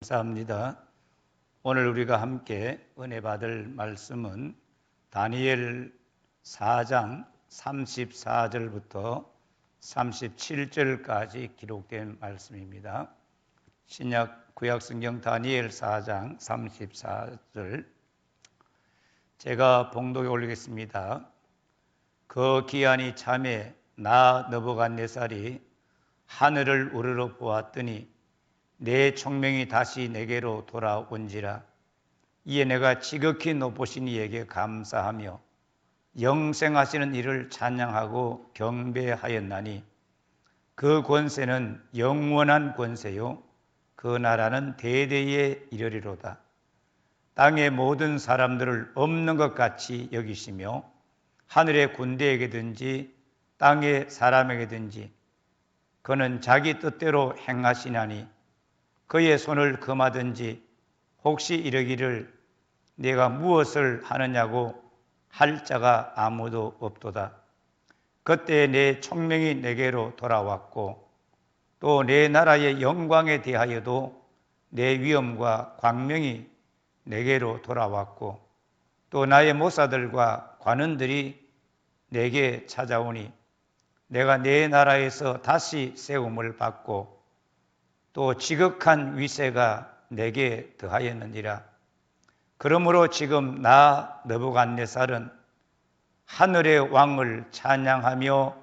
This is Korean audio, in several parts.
감사합니다. 오늘 우리가 함께 은혜 받을 말씀은 다니엘 4장 34절부터 37절까지 기록된 말씀입니다. 신약 구약성경 다니엘 4장 34절 제가 봉독에 올리겠습니다. 그 기한이 참에 나 느부갓네살이 하늘을 우러러 보았더니 내 총명이 다시 내게로 돌아온지라. 이에 내가 지극히 높으신 이에게 감사하며 영생하시는 이를 찬양하고 경배하였나니 그 권세는 영원한 권세요 그 나라는 대대에 이르리로다. 땅의 모든 사람들을 없는 것 같이 여기시며 하늘의 군대에게든지 땅의 사람에게든지 그는 자기 뜻대로 행하시나니 그의 손을 금하든지 혹시 이르기를 내가 무엇을 하느냐고 할 자가 아무도 없도다. 그때 내 총명이 내게로 돌아왔고 또 내 나라의 영광에 대하여도 내 위엄과 광명이 내게로 돌아왔고 또 나의 모사들과 관원들이 내게 찾아오니 내가 내 나라에서 다시 세움을 받고 또 지극한 위세가 내게 더하였느니라. 그러므로 지금 나 느부갓네살은 하늘의 왕을 찬양하며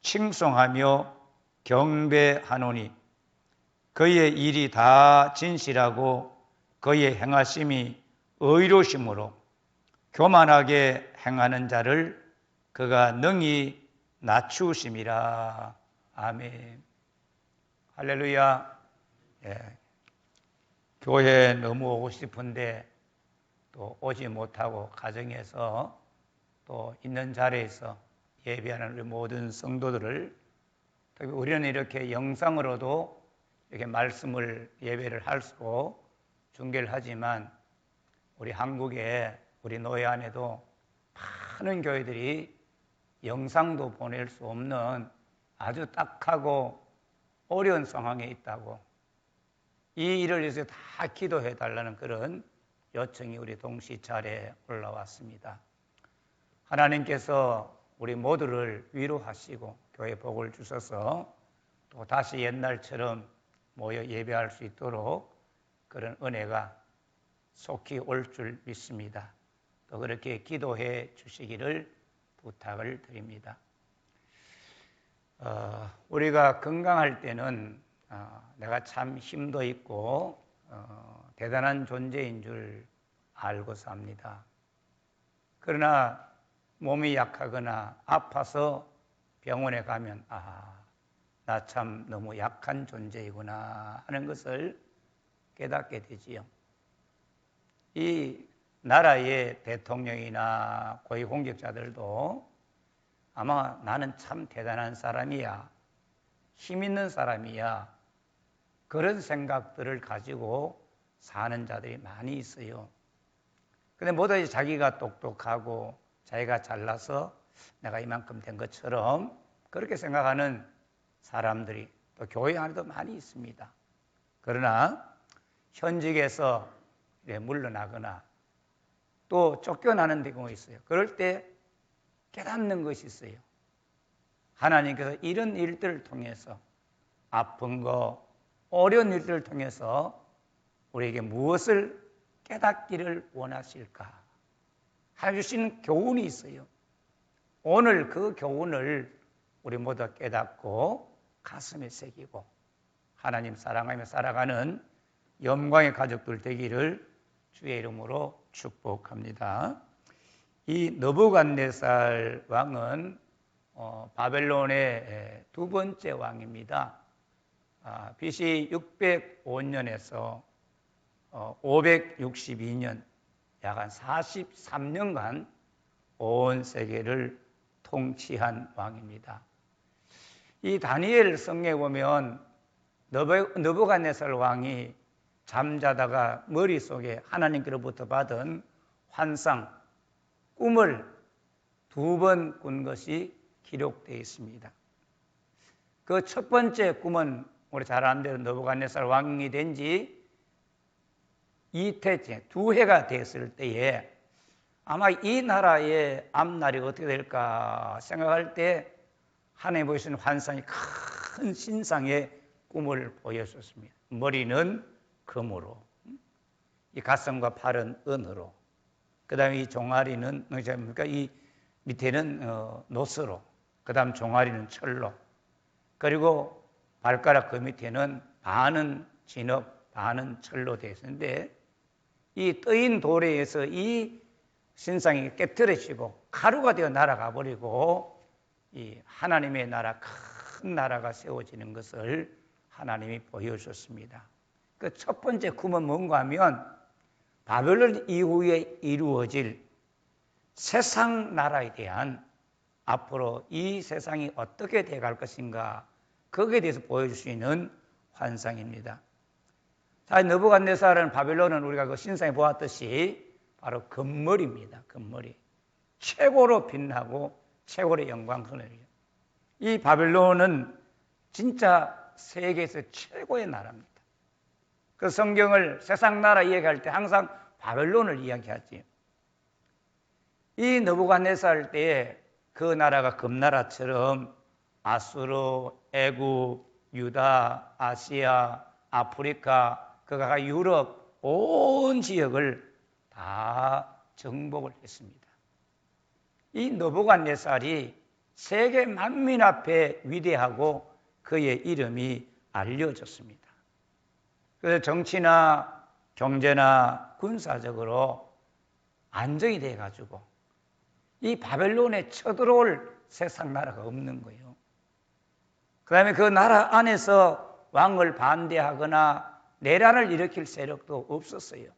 칭송하며 경배하노니 그의 일이 다 진실하고 그의 행하심이 의로우심으로 교만하게 행하는 자를 그가 능히 낮추심이라. 아멘. 할렐루야. 교회에 너무 오고 싶은데 또 오지 못하고 가정에서 또 있는 자리에서 예배하는 우리 모든 성도들을, 특히 우리는 이렇게 영상으로도 이렇게 말씀을 예배를 할 수 중계를 하지만 우리 한국에 우리 노예 안에도 많은 교회들이 영상도 보낼 수 없는 아주 딱하고 어려운 상황에 있다고, 이 일을 위해서 다 기도해 달라는 그런 요청이 우리 동시차례에 올라왔습니다. 하나님께서 우리 모두를 위로하시고 교회 복을 주셔서 또 다시 옛날처럼 모여 예배할 수 있도록 그런 은혜가 속히 올 줄 믿습니다. 또 그렇게 기도해 주시기를 부탁을 드립니다. 우리가 건강할 때는 내가 참 힘도 있고 대단한 존재인 줄 알고 삽니다. 그러나 몸이 약하거나 아파서 병원에 가면 나 참 너무 약한 존재이구나 하는 것을 깨닫게 되지요. 이 나라의 대통령이나 고위공직자들도 아마 나는 참 대단한 사람이야, 힘 있는 사람이야, 그런 생각들을 가지고 사는 자들이 많이 있어요. 근데 뭐든지 자기가 똑똑하고 자기가 잘나서 내가 이만큼 된 것처럼 그렇게 생각하는 사람들이 또 교회 안에도 많이 있습니다. 그러나 현직에서 물러나거나 또 쫓겨나는 경우가 있어요. 그럴 때 깨닫는 것이 있어요. 하나님께서 이런 일들을 통해서, 아픈 거, 어려운 일들을 통해서 우리에게 무엇을 깨닫기를 원하실까? 하나님 주시는 교훈이 있어요. 오늘 그 교훈을 우리 모두 깨닫고 가슴에 새기고 하나님 사랑하며 살아가는 영광의 가족들 되기를 주의 이름으로 축복합니다. 이 느부갓네살 왕은 바벨론의 두 번째 왕입니다. BC 605년에서 562년, 약 한 43년간 온 세계를 통치한 왕입니다. 이 다니엘 성경에 보면 느부갓네살 왕이 잠자다가 머릿속에 하나님께로부터 받은 환상, 꿈을 2번 꾼 것이 기록되어 있습니다. 그 첫 번째 꿈은 우리 잘 아는 대로 느부갓네살 왕이 된 지 2태째, 2해가 됐을 때에 아마 이 나라의 앞날이 어떻게 될까 생각할 때 하나님 보여주신 환상이 큰 신상의 꿈을 보여줬습니다. 머리는 금으로, 이 가슴과 팔은 은으로, 그 다음에 이 종아리는 이 밑에는 노스로, 그 다음 종아리는 철로, 그리고 발가락 그 밑에는 반은 진흙, 반은 철로 되어 있었는데 이 뜨인 돌에 의해서 이 신상이 깨트려지고 가루가 되어 날아가 버리고 이 하나님의 나라, 큰 나라가 세워지는 것을 하나님이 보여주셨습니다. 그 첫 번째 꿈은 뭔가 하면 바벨론 이후에 이루어질 세상 나라에 대한 앞으로 이 세상이 어떻게 돼갈 것인가, 거기에 대해서 보여줄 수 있는 환상입니다. 자, 느부갓네살은 바벨론은 우리가 그 신상에 보았듯이 바로 금머리입니다. 금머리. 최고로 빛나고 최고로 영광스러워요. 이 바벨론은 진짜 세계에서 최고의 나라입니다. 그 성경을 세상 나라 이야기할 때 항상 바벨론을 이야기하지. 이 느부갓네살 때에 그 나라가 금나라처럼 아수르, 애굽, 유다, 아시아, 아프리카, 그가 유럽 온 지역을 다 정복을 했습니다. 이 느부갓네살이 세계 만민 앞에 위대하고 그의 이름이 알려졌습니다. 그래서 정치나 경제나 군사적으로 안정이 돼가지고 이 바벨론에 쳐들어올 세상 나라가 없는 거예요. 그 다음에 그 나라 안에서 왕을 반대하거나 내란을 일으킬 세력도 없었어요.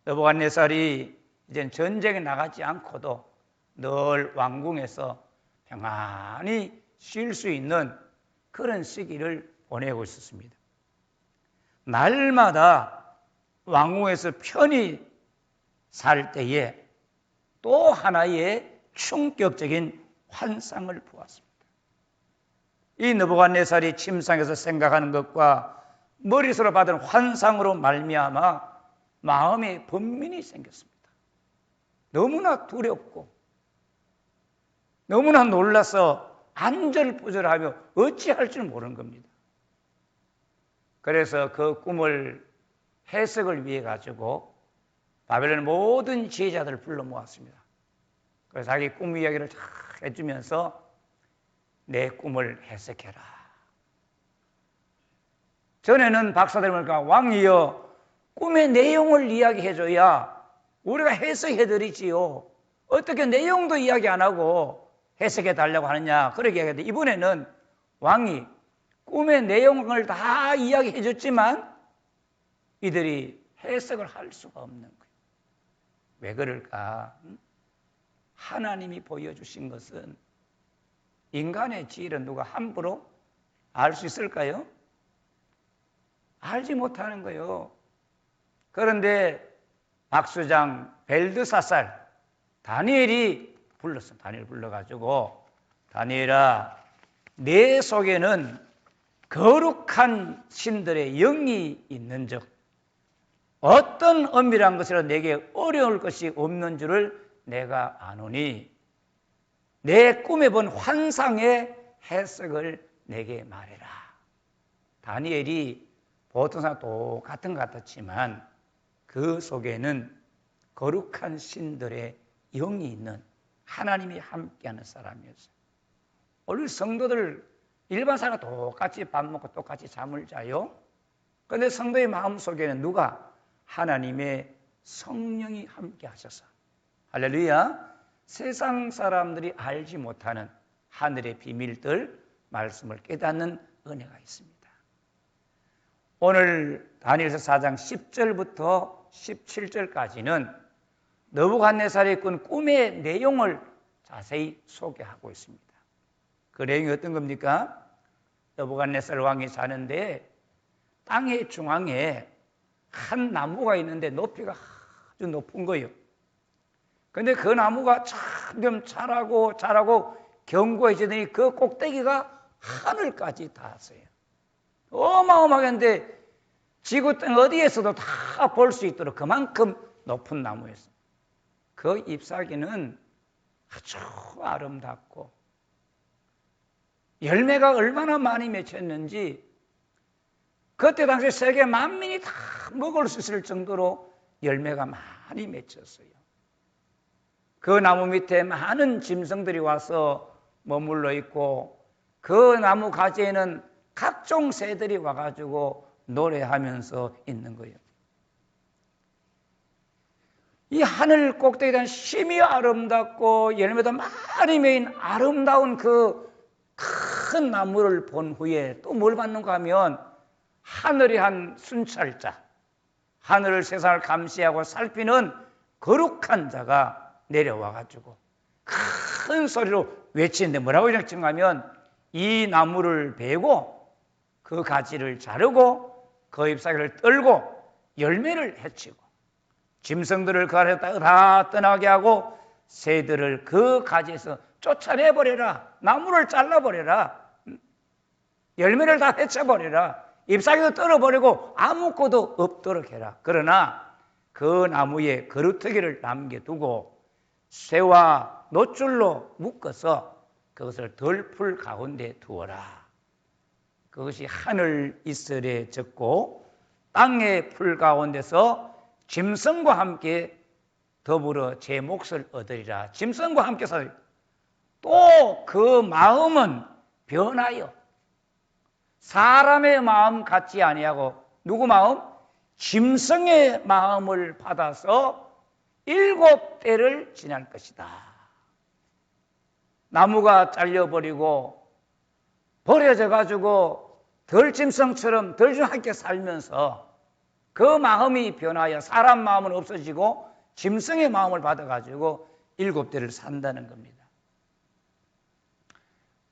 느부갓네살이 이제 전쟁에 나가지 않고도 늘 왕궁에서 평안히 쉴 수 있는 그런 시기를 보내고 있었습니다. 날마다 왕궁에서 편히 살 때에 또 하나의 충격적인 환상을 보았습니다. 이 느부갓네살이 침상에서 생각하는 것과 머릿속으로 받은 환상으로 말미암아 마음에 번민이 생겼습니다. 너무나 두렵고 너무나 놀라서 안절부절하며 어찌할 줄 모르는 겁니다. 그래서 그 꿈을 해석을 위해 가지고 바벨론 모든 지혜자들을 불러 모았습니다. 그래서 자기 꿈 이야기를 다 해주면서 내 꿈을 해석해라. 전에는 박사들 보니까 왕이여 꿈의 내용을 이야기해줘야 우리가 해석해드리지요. 어떻게 내용도 이야기 안 하고 해석해달라고 하느냐 그렇게 이야기했는데 이번에는 왕이 꿈의 내용을 다 이야기해줬지만 이들이 해석을 할 수가 없는 거예요. 왜 그럴까? 하나님이 보여주신 것은 인간의 지혜를 누가 함부로 알 수 있을까요? 알지 못하는 거예요. 그런데 박수장 벨드사살 다니엘이 불렀어. 다니엘 불러가지고 다니엘아 내 속에는 거룩한 신들의 영이 있는즉 어떤 엄밀한 것이라도 내게 어려울 것이 없는 줄을 내가 아노니 내 꿈에 본 환상의 해석을 내게 말해라. 다니엘이 보통 사람 똑같은 것 같았지만 그 속에는 거룩한 신들의 영이 있는 하나님이 함께하는 사람이었어요. 우리 성도들 일반 사람 똑같이 밥 먹고 똑같이 잠을 자요. 그런데 성도의 마음속에는 누가? 하나님의 성령이 함께 하셔서 할렐루야. 세상 사람들이 알지 못하는 하늘의 비밀들 말씀을 깨닫는 은혜가 있습니다. 오늘 다니엘서 4장 10절부터 17절까지는 느부갓네살이 꾼 꿈의 내용을 자세히 소개하고 있습니다. 그 내용이 어떤 겁니까? 느부갓네살 왕이 사는데 땅의 중앙에 한 나무가 있는데 높이가 아주 높은 거예요. 그런데 그 나무가 점점 자라고 견고해지더니 그 꼭대기가 하늘까지 닿았어요. 어마어마한데 지구 땅 어디에서도 다 볼 수 있도록 그만큼 높은 나무였어요. 그 잎사귀는 아주 아름답고 열매가 얼마나 많이 맺혔는지 그때 당시 세계 만민이 다 먹을 수 있을 정도로 열매가 많이 맺혔어요. 그 나무 밑에 많은 짐승들이 와서 머물러 있고 그 나무 가지에는 각종 새들이 와가지고 노래하면서 있는 거예요. 이 하늘 꼭대기에 대한 심이 아름답고 열매도 많이 맺은 아름다운 그 큰 나무를 본 후에 또 뭘 받는가 하면 하늘의 한 순찰자, 하늘을 세상을 감시하고 살피는 거룩한 자가 내려와가지고 큰 소리로 외치는데 뭐라고 하면 이 나무를 베고 그 가지를 자르고 그 잎사귀를 떨고 열매를 해치고 짐승들을 그 아래에 다 떠나게 하고 새들을 그 가지에서 쫓아내버려라. 나무를 잘라버려라. 열매를 다 해쳐버려라. 잎사귀도 떨어버리고 아무것도 없도록 해라. 그러나 그 나무에 거루터기를 남겨두고 쇠와 놋줄로 묶어서 그것을 덜풀 가운데 두어라. 그것이 하늘 이슬에 젖고 땅의 풀 가운데서 짐승과 함께 더불어 제 몫을 얻으리라. 짐승과 함께 살리라. 또 그 마음은 변하여 사람의 마음 같지 아니하고 누구 마음? 짐승의 마음을 받아서 7대를 지날 것이다. 나무가 잘려버리고 버려져 가지고 덜짐승처럼 덜좀 함께 살면서 그 마음이 변하여 사람 마음은 없어지고 짐승의 마음을 받아가지고 7대를 산다는 겁니다.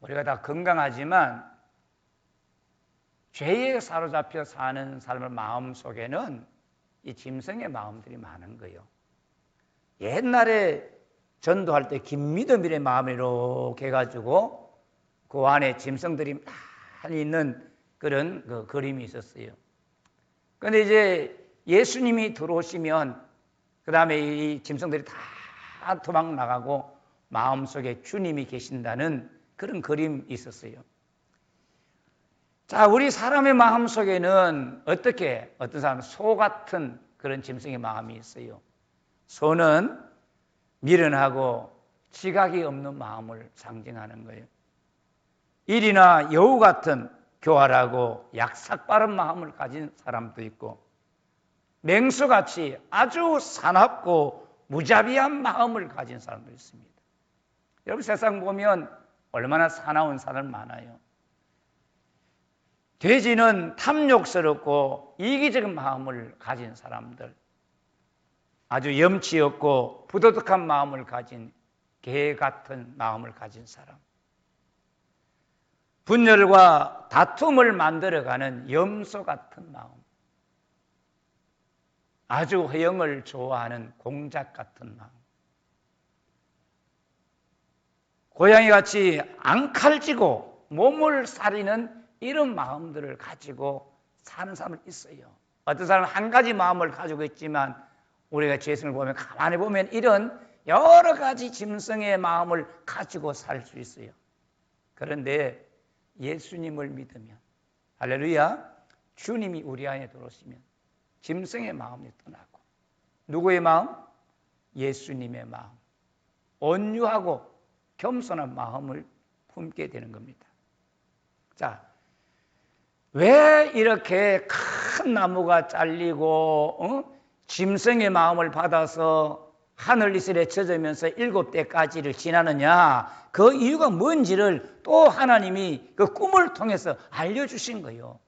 우리가 다 건강하지만 죄에 사로잡혀 사는 사람의 마음 속에는 이 짐승의 마음들이 많은 거예요. 옛날에 전도할 때 김미덤이의 마음이 이렇게 해가지고 그 안에 짐승들이 많이 있는 그런 그 그림이 있었어요. 그런데 이제 예수님이 들어오시면 그 다음에 이 짐승들이 다 도망 나가고 마음속에 주님이 계신다는 그런 그림이 있었어요. 자, 우리 사람의 마음속에는 어떤 사람은 소 같은 그런 짐승의 마음이 있어요. 소는 미련하고 지각이 없는 마음을 상징하는 거예요. 일이나 여우 같은 교활하고 약삭빠른 마음을 가진 사람도 있고 맹수같이 아주 사납고 무자비한 마음을 가진 사람도 있습니다. 여러분 세상 보면 얼마나 사나운 사람 많아요. 돼지는 탐욕스럽고 이기적인 마음을 가진 사람들, 아주 염치 없고 부도덕한 마음을 가진 개 같은 마음을 가진 사람, 분열과 다툼을 만들어가는 염소 같은 마음, 아주 허영을 좋아하는 공작 같은 마음, 고양이같이 앙칼지고 몸을 사리는 이런 마음들을 가지고 사는 사람은 있어요. 어떤 사람은 한 가지 마음을 가지고 있지만 우리가 죄성을 보면 가만히 보면 이런 여러 가지 짐승의 마음을 가지고 살 수 있어요. 그런데 예수님을 믿으면 할렐루야 주님이 우리 안에 들어오시면 짐승의 마음이 떠나고 누구의 마음? 예수님의 마음, 온유하고 겸손한 마음을 품게 되는 겁니다. 자, 왜 이렇게 큰 나무가 잘리고 짐승의 마음을 받아서 하늘 이슬에 젖으면서 7대까지를 지나느냐, 그 이유가 뭔지를 또 하나님이 그 꿈을 통해서 알려주신 거예요.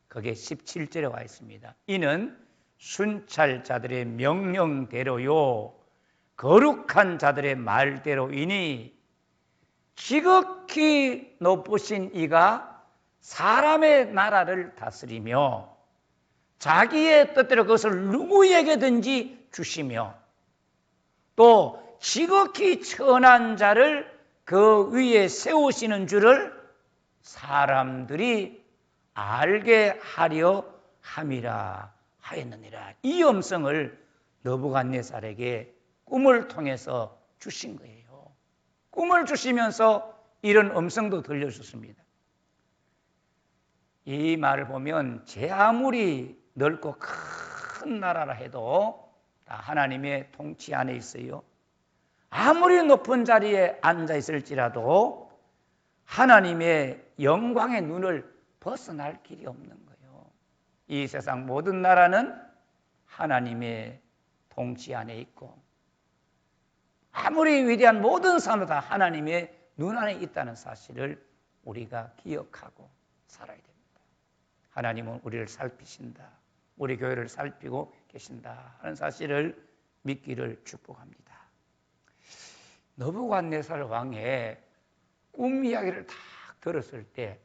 그게 17절에 와 있습니다. 이는 순찰자들의 명령대로요 거룩한 자들의 말대로이니 지극히 높으신 이가 사람의 나라를 다스리며 자기의 뜻대로 그것을 누구에게든지 주시며 또 지극히 천한 자를 그 위에 세우시는 줄을 사람들이 알게 하려 함이라 하였느니라. 이 음성을 느부갓네살에게 꿈을 통해서 주신 거예요. 꿈을 주시면서 이런 음성도 들려줬습니다. 이 말을 보면 제 아무리 넓고 큰 나라라 해도 다 하나님의 통치 안에 있어요. 아무리 높은 자리에 앉아 있을지라도 하나님의 영광의 눈을 벗어날 길이 없는 거예요. 이 세상 모든 나라는 하나님의 통치 안에 있고 아무리 위대한 모든 사람도 다 하나님의 눈 안에 있다는 사실을 우리가 기억하고 살아야 됩니다. 하나님은 우리를 살피신다. 우리 교회를 살피고 계신다 하는 사실을 믿기를 축복합니다. 느부갓네살 왕의 꿈 이야기를 딱 들었을 때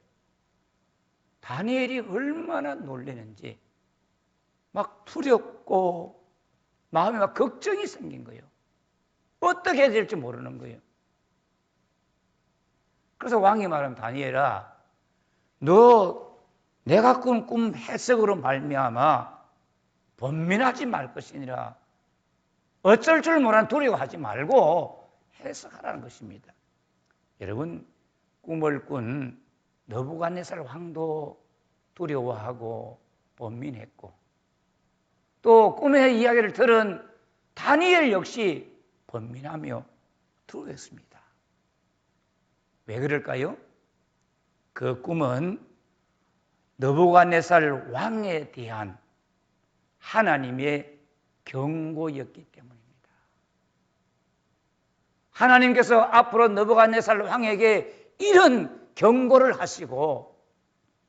다니엘이 얼마나 놀라는지 막 두렵고 마음에 막 걱정이 생긴 거예요. 어떻게 해야 될지 모르는 거예요. 그래서 왕이 말하면 다니엘아, 너 내가 꾼 꿈 해석으로 말미암아 번민하지 말 것이니라. 어쩔 줄 모르는 두려워하지 말고 해석하라는 것입니다. 여러분, 꿈을 꾼 느부갓네살 왕도 두려워하고 번민했고 또 꿈의 이야기를 들은 다니엘 역시 번민하며 두려워했습니다. 왜 그럴까요? 그 꿈은 느부갓네살 왕에 대한 하나님의 경고였기 때문입니다. 하나님께서 앞으로 느부갓네살 왕에게 이런 경고를 하시고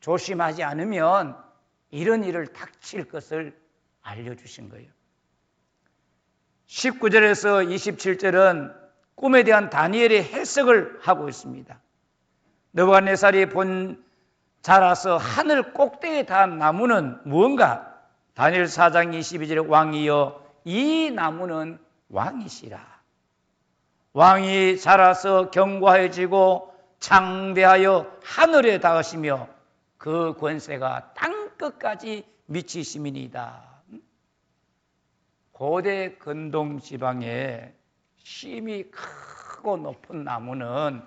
조심하지 않으면 이런 일을 닥칠 것을 알려주신 거예요. 19절에서 27절은 꿈에 대한 다니엘의 해석을 하고 있습니다. 느부갓네살이 자라서 하늘 꼭대기에 닿은 나무는 무언가? 다니엘 4장 22절에 왕이여 이 나무는 왕이시라. 왕이 자라서 견고해지고 창대하여 하늘에 닿으시며 그 권세가 땅끝까지 미치심이니이다. 고대 근동 지방에 심이 크고 높은 나무는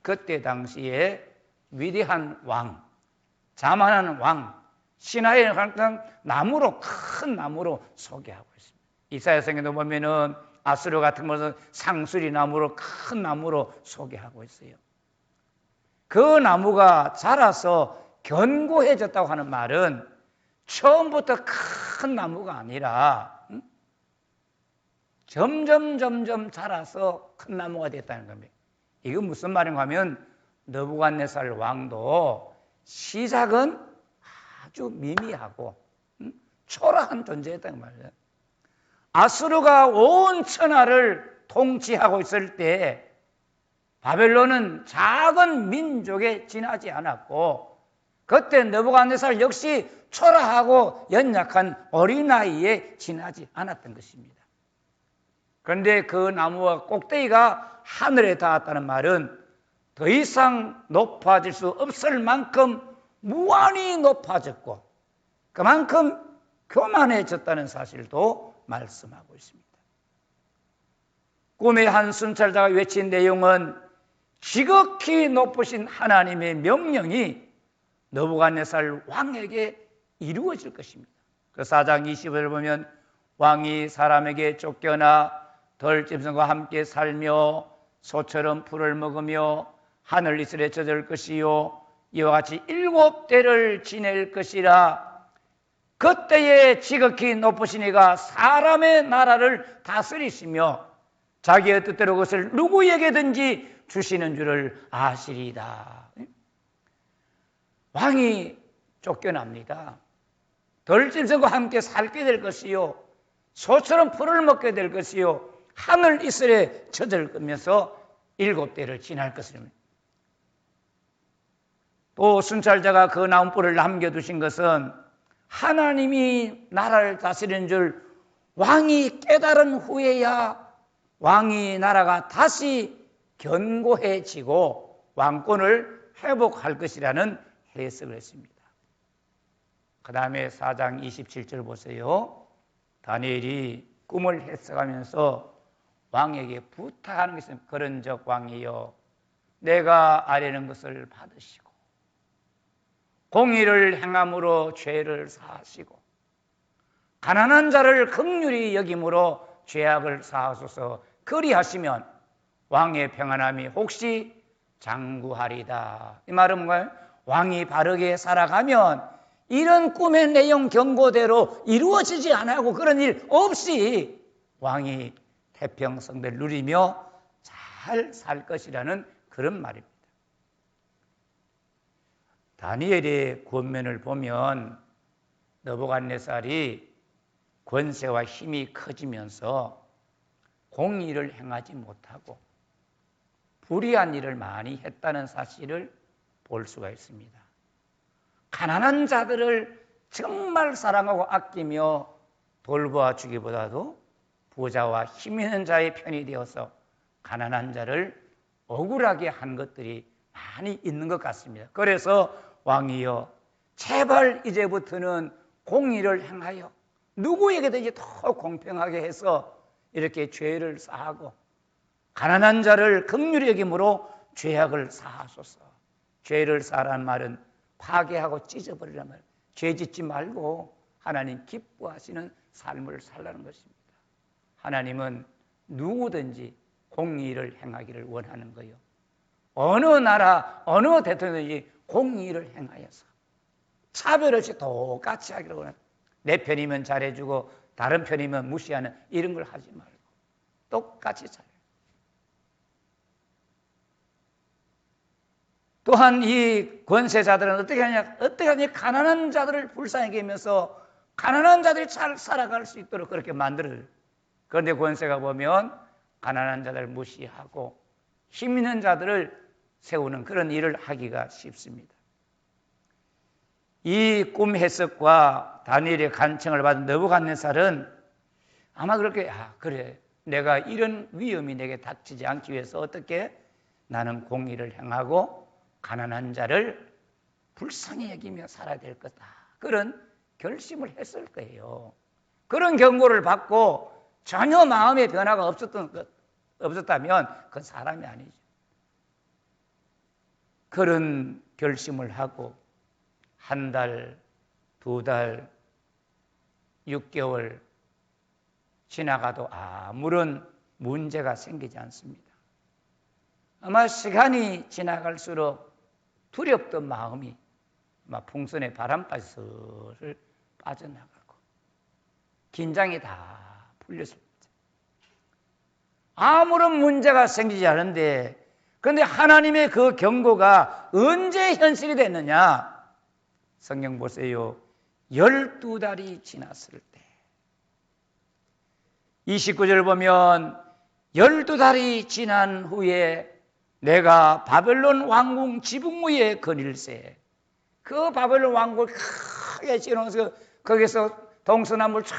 그때 당시에 위대한 왕, 자만한 왕, 신하의 항상 나무로, 큰 나무로 소개하고 있습니다. 이사야서에도 보면은 아수르 같은 것은 상수리 나무로, 큰 나무로 소개하고 있어요. 그 나무가 자라서 견고해졌다고 하는 말은 처음부터 큰 나무가 아니라 점점 자라서 큰 나무가 됐다는 겁니다. 이건 무슨 말인가 하면 느부갓네살 왕도 시작은 아주 미미하고 초라한 존재였다는 말이에요. 아수르가 온 천하를 통치하고 있을 때 바벨론은 작은 민족에 지나지 않았고 그때 느부갓네살 역시 초라하고 연약한 어린아이에 지나지 않았던 것입니다. 그런데 그 나무와 꼭대기가 하늘에 닿았다는 말은 더 이상 높아질 수 없을 만큼 무한히 높아졌고 그만큼 교만해졌다는 사실도 말씀하고 있습니다. 꿈의 한 순찰자가 외친 내용은 지극히 높으신 하나님의 명령이 느부갓네살 왕에게 이루어질 것입니다. 그 4장 20절을 보면 왕이 사람에게 쫓겨나 덜짐승과 함께 살며 소처럼 풀을 먹으며 하늘 이슬에 젖을 것이요 이와 같이 7대를 지낼 것이라. 그때에 지극히 높으신 이가 사람의 나라를 다스리시며 자기의 뜻대로 그것을 누구에게든지 주시는 줄을 아시리이다. 왕이 쫓겨납니다. 덜짐승과 함께 살게 될 것이요 소처럼 풀을 먹게 될 것이요 하늘 이슬에 젖을 거면서 7대를 지날 것입니다. 또 순찰자가 그 나무뿔을 남겨두신 것은 하나님이 나라를 다스리는 줄 왕이 깨달은 후에야 왕이 나라가 다시 견고해지고 왕권을 회복할 것이라는 해석을 했습니다. 그 다음에 4장 27절 보세요. 다니엘이 꿈을 해석하면서 왕에게 부탁하는 것은, 그런즉 왕이여 내가 아뢰는 것을 받으시고 공의를 행함으로 죄를 사하시고 가난한 자를 긍휼히 여김으로 죄악을 사하소서. 그리하시면 왕의 평안함이 혹시 장구하리다. 이 말은 뭐예요? 왕이 바르게 살아가면 이런 꿈의 내용 경고대로 이루어지지 않고 그런 일 없이 왕이 태평성대를 누리며 잘 살 것이라는 그런 말입니다. 다니엘의 권면을 보면 느부갓네살이 권세와 힘이 커지면서 공의를 행하지 못하고 불의한 일을 많이 했다는 사실을 볼 수가 있습니다. 가난한 자들을 정말 사랑하고 아끼며 돌보아 주기보다도 부자와 힘 있는 자의 편이 되어서 가난한 자를 억울하게 한 것들이 많이 있는 것 같습니다. 그래서 왕이여 제발 이제부터는 공의를 행하여 누구에게든지 더 공평하게 해서 이렇게 죄를 사하고 가난한 자를 긍휼히 여김으로 죄악을 사하소서. 죄를 사라는 말은 파괴하고 찢어버리란 말이에요. 죄 짓지 말고 하나님 기뻐하시는 삶을 살라는 것입니다. 하나님은 누구든지 공의를 행하기를 원하는 거예요. 어느 나라 어느 대통령이 공의를 행하여서 차별 없이 똑같이 하기를 원합니다. 내 편이면 잘해주고 다른 편이면 무시하는 이런 걸 하지 말고 똑같이 잘해요. 또한 이 권세자들은 어떻게 하냐, 가난한 자들을 불쌍히 여기면서 가난한 자들이 잘 살아갈 수 있도록 그렇게 만들어요. 그런데 권세가 보면 가난한 자들을 무시하고 힘 있는 자들을 세우는 그런 일을 하기가 쉽습니다. 이 꿈 해석과 다니엘의 간청을 받은 느부갓네살은 아마 그렇게 그래 내가 이런 위험이 내게 닥치지 않기 위해서 어떻게 나는 공의를 행하고 가난한 자를 불쌍히 여기며 살아야 될 거다. 그런 결심을 했을 거예요. 그런 경고를 받고 전혀 마음의 변화가 없었다면 그건 사람이 아니죠. 그런 결심을 하고 한 달, 두 달, 6개월 지나가도 아무런 문제가 생기지 않습니다. 아마 시간이 지나갈수록 두렵던 마음이 막 풍선에 바람까지 슬슬 빠져나가고 긴장이 다 풀렸습니다. 아무런 문제가 생기지 않은데 그런데 하나님의 그 경고가 언제 현실이 됐느냐? 성경 보세요. 12달이 지났을 때 29절 보면 12달이 지난 후에 내가 바벨론 왕궁 지붕 위에 거닐세. 그 바벨론 왕궁을 크게 지어놓으면서 거기서 동서남북을 쫙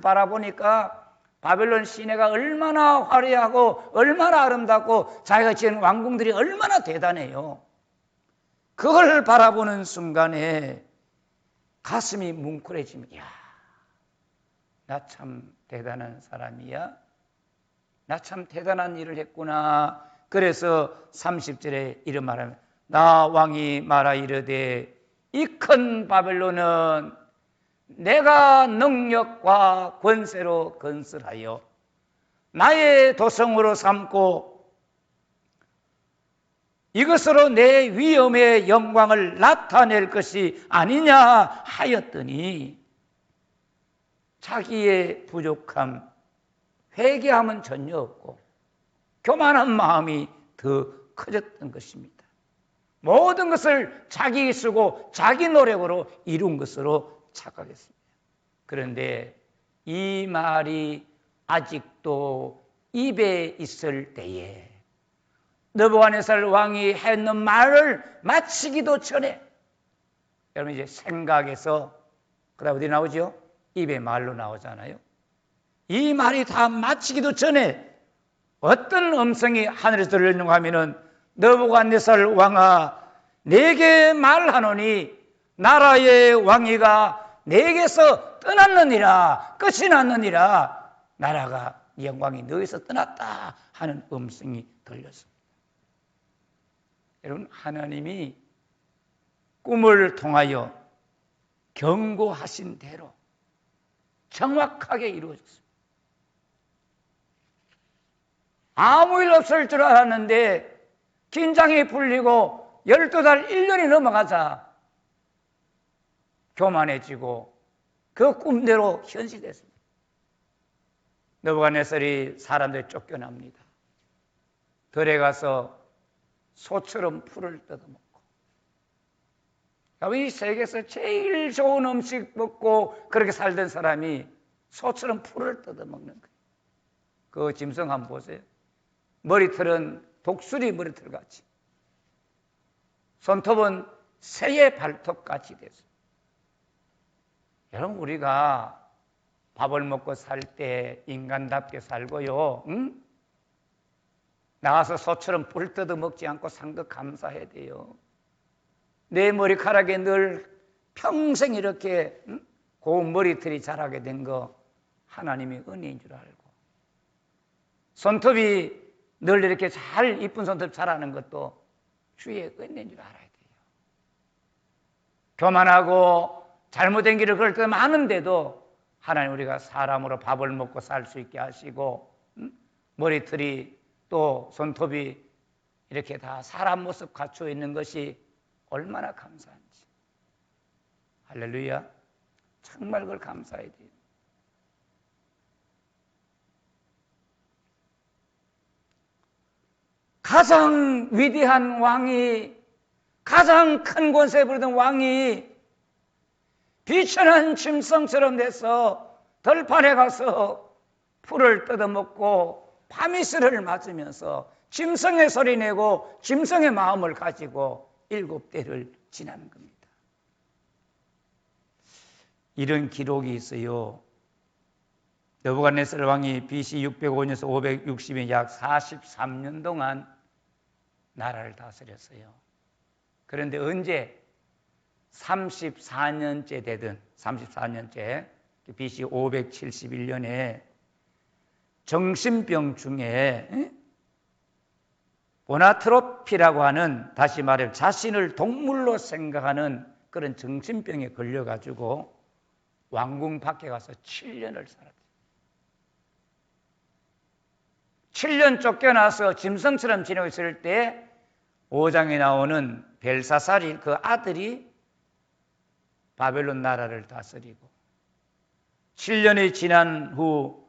바라보니까 바벨론 시내가 얼마나 화려하고 얼마나 아름답고 자기가 지은 왕궁들이 얼마나 대단해요. 그걸 바라보는 순간에 가슴이 뭉클해지면 나 참 대단한 사람이야. 나 참 대단한 일을 했구나. 그래서 30절에 이런 말하면 나 왕이 말하 이르되 이 큰 바벨론은 내가 능력과 권세로 건설하여 나의 도성으로 삼고 이것으로 내 위엄의 영광을 나타낼 것이 아니냐 하였더니 자기의 부족함, 회개함은 전혀 없고 교만한 마음이 더 커졌던 것입니다. 모든 것을 자기 쓰고 자기 노력으로 이룬 것으로 착각했습니다. 그런데 이 말이 아직도 입에 있을 때에 느부갓네살 왕이 했는 말을 마치기도 전에 여러분 이제 생각에서 그다음 어디 나오죠? 입에 말로 나오잖아요. 이 말이 다 마치기도 전에 어떤 음성이 하늘에서 들리는가 하면은 느부갓네살 왕아 내게 말하노니 나라의 왕위가 내게서 떠났느니라, 끝이 났느니라, 나라가 영광이 너에서 떠났다 하는 음성이 들렸습니다. 여러분, 하나님이 꿈을 통하여 경고하신 대로 정확하게 이루어졌습니다. 아무 일 없을 줄 알았는데 긴장이 풀리고 12달 1년이 넘어가자 교만해지고 그 꿈대로 현실됐습니다. 느부갓네살이 사람들 쫓겨납니다. 들에 가서 소처럼 풀을 뜯어먹고, 이 세계에서 제일 좋은 음식 먹고 그렇게 살던 사람이 소처럼 풀을 뜯어먹는 거예요. 그 짐승 한번 보세요. 머리털은 독수리 머리털 같이, 손톱은 새의 발톱 같이 됐어요. 여러분, 우리가 밥을 먹고 살 때 인간답게 살고요, 응? 나가서 소처럼 뿔 뜯어 먹지 않고 상도 감사해야 돼요. 내 머리카락에 늘 평생 이렇게 고운 머리털이 자라게 된 거 하나님이 은혜인 줄 알고, 손톱이 늘 이렇게 잘 이쁜 손톱 자라는 것도 주의 은혜인 줄 알아야 돼요. 교만하고 잘못된 길을 걸을 때 많은데도 하나님 우리가 사람으로 밥을 먹고 살 수 있게 하시고, 머리털이 또 손톱이 이렇게 다 사람 모습 갖추어 있는 것이 얼마나 감사한지. 할렐루야. 정말 그걸 감사해야 돼요. 가장 위대한 왕이, 가장 큰 권세 부리던 왕이 비천한 짐승처럼 돼서 들판에 가서 풀을 뜯어먹고 파미스를 맞으면서 짐승의 소리 내고 짐승의 마음을 가지고 7대를 지나는 겁니다. 이런 기록이 있어요. 느부갓네살 왕이 BC 605년에서 560년 약 43년 동안 나라를 다스렸어요. 그런데 언제 34년째 되던 34년째 BC 571년에 정신병 중에 보나트로피라고 하는, 다시 말해 자신을 동물로 생각하는 그런 정신병에 걸려가지고 왕궁 밖에 가서 7년을 살았어요. 7년 쫓겨나서 짐승처럼 지내고 있을 때 5장에 나오는 벨사살이, 그 아들이 바벨론 나라를 다스리고, 7년이 지난 후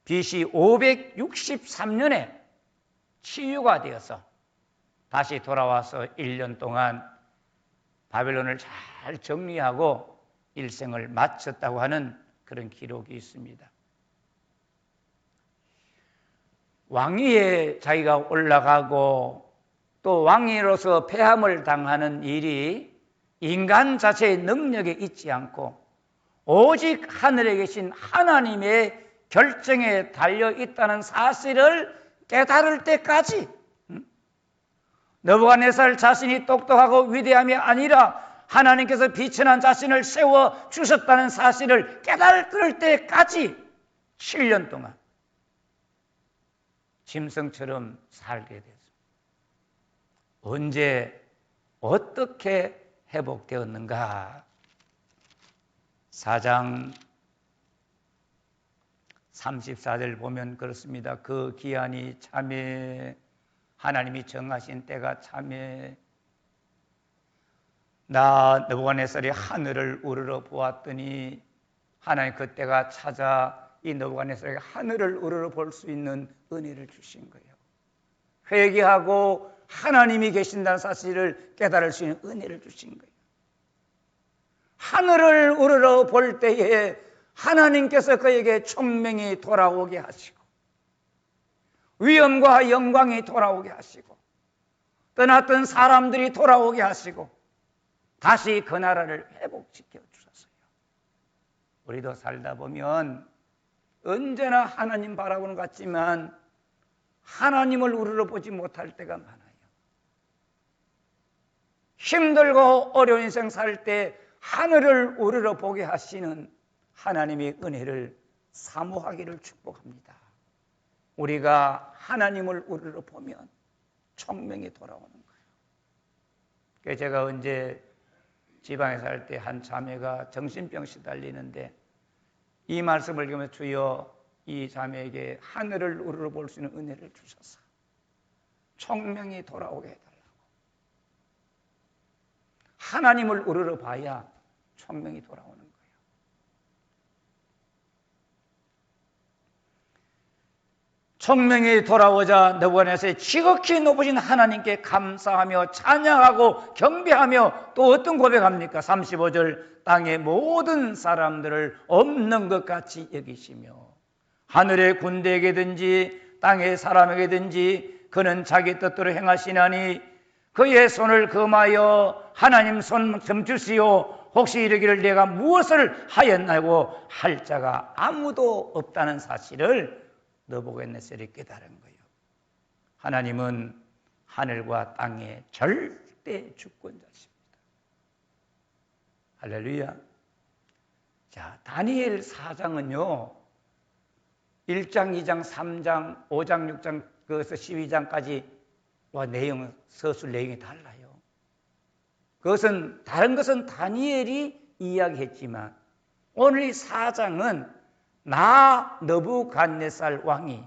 BC 563년에 치유가 되어서 다시 돌아와서 1년 동안 바벨론을 잘 정리하고 일생을 마쳤다고 하는 그런 기록이 있습니다. 왕위에 자기가 올라가고 또 왕위로서 폐함을 당하는 일이 인간 자체의 능력에 있지 않고 오직 하늘에 계신 하나님의 결정에 달려 있다는 사실을 깨달을 때까지, 느부갓네살 자신이 똑똑하고 위대함이 아니라 하나님께서 비천한 자신을 세워 주셨다는 사실을 깨달을 때까지 7년 동안 짐승처럼 살게 됐습니다. 언제 어떻게 회복되었는가? 4장 34절 보면 그렇습니다. 그 기한이 참에, 하나님이 정하신 때가 참에, 나 느부갓네살이 하늘을 우러러 보았더니 하나님 그때가 찾아 이 느부갓네살에게 하늘을 우러러 볼 수 있는 은혜를 주신 거예요. 회개하고 하나님이 계신다는 사실을 깨달을 수 있는 은혜를 주신 거예요. 하늘을 우러러 볼 때에 하나님께서 그에게 총명이 돌아오게 하시고 위엄과 영광이 돌아오게 하시고 떠났던 사람들이 돌아오게 하시고 다시 그 나라를 회복시켜 주셨어요. 우리도 살다 보면 언제나 하나님 바라보는 것 같지만 하나님을 우러러보지 못할 때가 많아요. 힘들고 어려운 인생 살 때 하늘을 우러러 보게 하시는 하나님의 은혜를 사모하기를 축복합니다. 우리가 하나님을 우러러 보면 총명이 돌아오는 거예요. 그래서 제가 언제 지방에 살 때 한 자매가 정신병 시달리는데 이 말씀을 읽으면서 주여 이 자매에게 하늘을 우러러 볼 수 있는 은혜를 주셔서 총명이 돌아오게 해달라고. 하나님을 우러러 봐야 총명이 돌아오는 거예요. 총명이 돌아오자 느부갓네살이 지극히 높으신 하나님께 감사하며 찬양하고 경배하며 또 어떤 고백합니까? 35절 땅의 모든 사람들을 없는 것 같이 여기시며 하늘의 군대에게든지 땅의 사람에게든지 그는 자기 뜻대로 행하시나니 그의 손을 금하여 하나님 손 멈추시오. 혹시 이르기를 내가 무엇을 하였나고 할 자가 아무도 없다는 사실을 느부갓네살이 깨달은 거예요. 하나님은 하늘과 땅의 절대 주권자십니다. 할렐루야. 자, 다니엘 4장은요 1장, 2장, 3장, 5장, 6장, 그래서 12장까지 내용, 서술 내용이 달라요. 그것은 다른 것은 다니엘이 이야기했지만 오늘 이 4장은 나 느부갓네살 왕이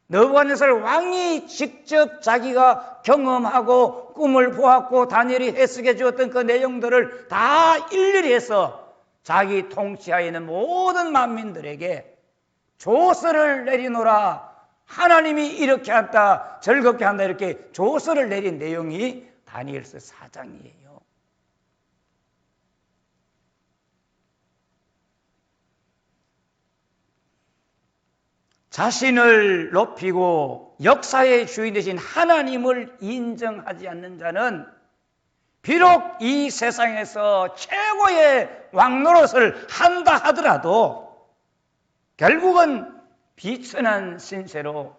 느부갓네살 왕이 직접 자기가 경험하고 꿈을 보았고 다니엘이 해석해 주었던 그 내용들을 다 일일이 해서 자기 통치하에 있는 모든 만민들에게 조서를 내리노라. 하나님이 이렇게 한다, 즐겁게 한다, 이렇게 조서를 내린 내용이 다니엘서 4장이에요. 자신을 높이고 역사의 주인 되신 하나님을 인정하지 않는 자는 비록 이 세상에서 최고의 왕 노릇을 한다 하더라도 결국은 비천한 신세로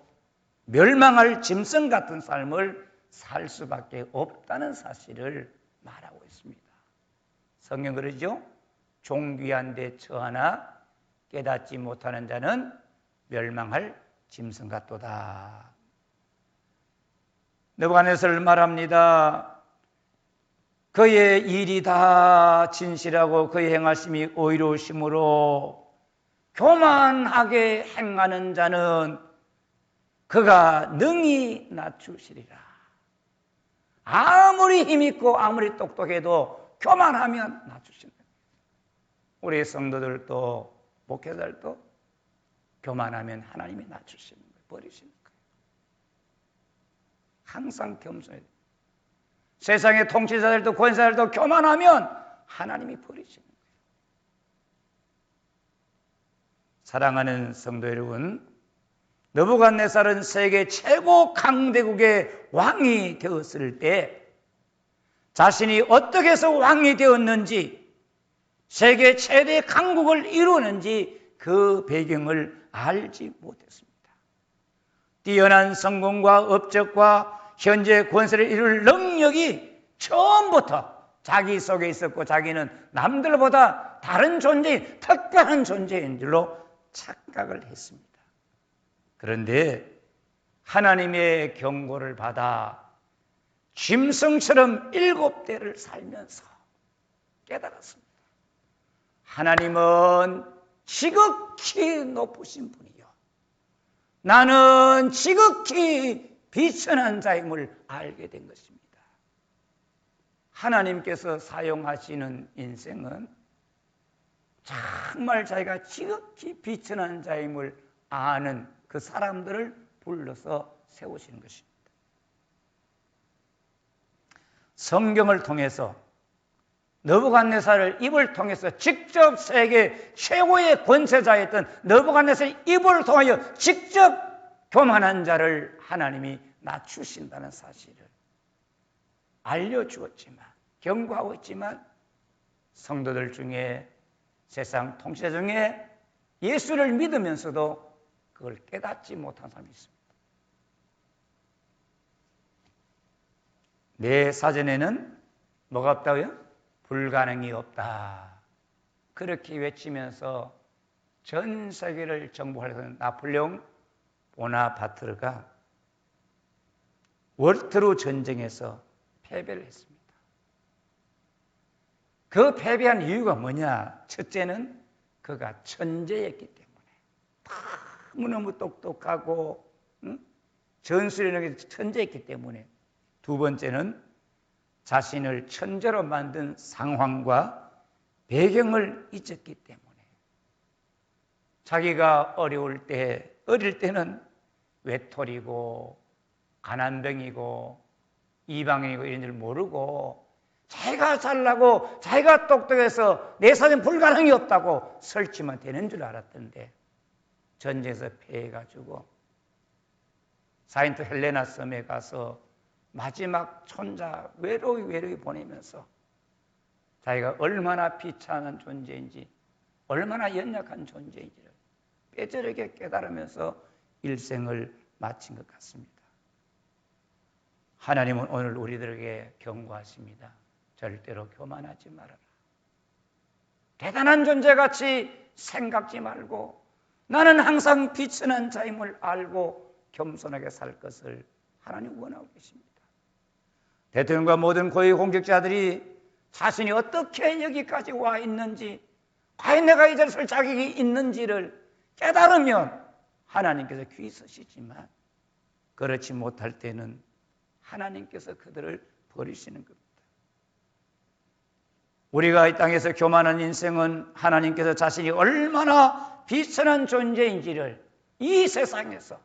멸망할 짐승 같은 삶을 살 수밖에 없다는 사실을 말하고 있습니다. 성경 그러죠? 존귀한 데 처하나 깨닫지 못하는 자는 멸망할 짐승 같도다. 느부갓네살을 말합니다. 그의 일이 다 진실하고 그의 행하심이 의로우심으로 교만하게 행하는 자는 그가 능히 낮추시리라. 아무리 힘있고 아무리 똑똑해도 교만하면 낮추신다. 우리 성도들도 목회자들도 교만하면 하나님이 낮추시는 거예요. 버리시는 거예요. 항상 겸손해야 돼요. 세상의 통치자들도 권사들도 교만하면 하나님이 버리시는 거예요. 사랑하는 성도 여러분, 느부갓네살은 세계 최고 강대국의 왕이 되었을 때 자신이 어떻게 해서 왕이 되었는지, 세계 최대 강국을 이루는지 그 배경을 알지 못했습니다. 뛰어난 성공과 업적과 현재 권세를 이룰 능력이 처음부터 자기 속에 있었고 자기는 남들보다 다른 존재, 특별한 존재인 줄로 착각을 했습니다. 그런데 하나님의 경고를 받아 짐승처럼 7대를 살면서 깨달았습니다. 하나님은 지극히 높으신 분이요, 나는 지극히 비천한 자임을 알게 된 것입니다. 하나님께서 사용하시는 인생은 정말 자기가 지극히 비천한 자임을 아는 그 사람들을 불러서 세우시는 것입니다. 성경을 통해서 느부갓네살을 입을 통해서 직접 세계 최고의 권세자였던 느부갓네살의 입을 통하여 직접 교만한 자를 하나님이 낮추신다는 사실을 알려주었지만, 경고하고 있지만 성도들 중에, 세상 통치자 중에 예수를 믿으면서도 그걸 깨닫지 못한 사람이 있습니다. 내 사전에는 뭐가 없다고요? 불가능이 없다. 그렇게 외치면서 전 세계를 정복하려던 나폴레옹 보나파트가 월트루 전쟁에서 패배를 했습니다. 그 패배한 이유가 뭐냐? 첫째는 그가 천재였기 때문에, 너무너무 똑똑하고 전술력이 천재였기 때문에, 두 번째는 자신을 천재로 만든 상황과 배경을 잊었기 때문에, 자기가 어릴 때는 외톨이고 가난뱅이고 이방인이고 이런 줄 모르고 자기가 잘나고 자기가 똑똑해서 내 삶엔 불가능이 없다고 설치면 되는 줄 알았던데, 전쟁에서 패해가지고 사인트 헬레나 섬에 가서 마지막 촌자 외로이 보내면서 자기가 얼마나 비참한 존재인지, 얼마나 연약한 존재인지를 뼈저리게 깨달으면서 일생을 마친 것 같습니다. 하나님은 오늘 우리들에게 경고하십니다. 절대로 교만하지 말아라. 대단한 존재같이 생각지 말고 나는 항상 비천한 자임을 알고 겸손하게 살 것을 하나님 원하고 계십니다. 대통령과 모든 고위 공직자들이 자신이 어떻게 여기까지 와 있는지, 과연 내가 이 자리에 설 자격이 있는지를 깨달으면 하나님께서 귀 쓰시지만, 그렇지 못할 때는 하나님께서 그들을 버리시는 겁니다. 우리가 이 땅에서 교만한 인생은 하나님께서 자신이 얼마나 비천한 존재인지를 이 세상에서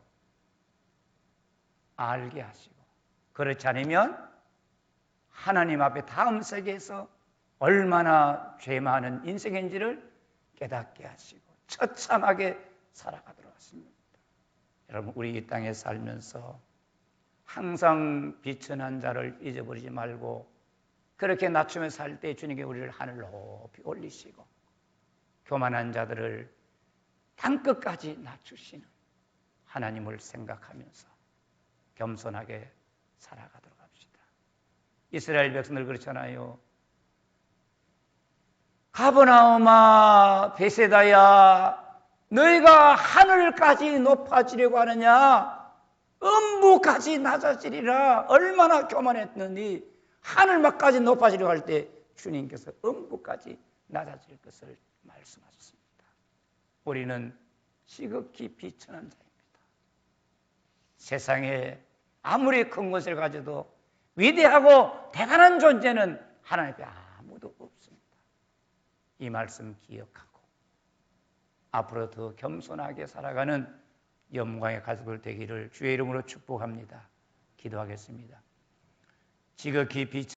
알게 하시고, 그렇지 않으면 하나님 앞에 다음 세계에서 얼마나 죄 많은 인생인지를 깨닫게 하시고 처참하게 살아가도록 하십니다. 여러분, 우리 이 땅에 살면서 항상 비천한 자를 잊어버리지 말고, 그렇게 낮추며 살 때 주님께 우리를 하늘 높이 올리시고 교만한 자들을 땅끝까지 낮추시는 하나님을 생각하면서 겸손하게 살아가도록 합시다. 이스라엘 백성들 그렇잖아요. 가버나움아 베세다야, 너희가 하늘까지 높아지려고 하느냐? 음부까지 낮아지리라. 얼마나 교만했느니 하늘막까지 높아지려고 할 때 주님께서 음부까지 낮아질 것을 말씀하셨습니다. 우리는 지극히 비천한 자입니다. 세상에 아무리 큰 것을 가져도 위대하고 대단한 존재는 하나님 앞에 아무도 없습니다. 이 말씀 기억하고 앞으로 더 겸손하게 살아가는 영광의 가족들 되기를 주의 이름으로 축복합니다. 기도하겠습니다. 지극히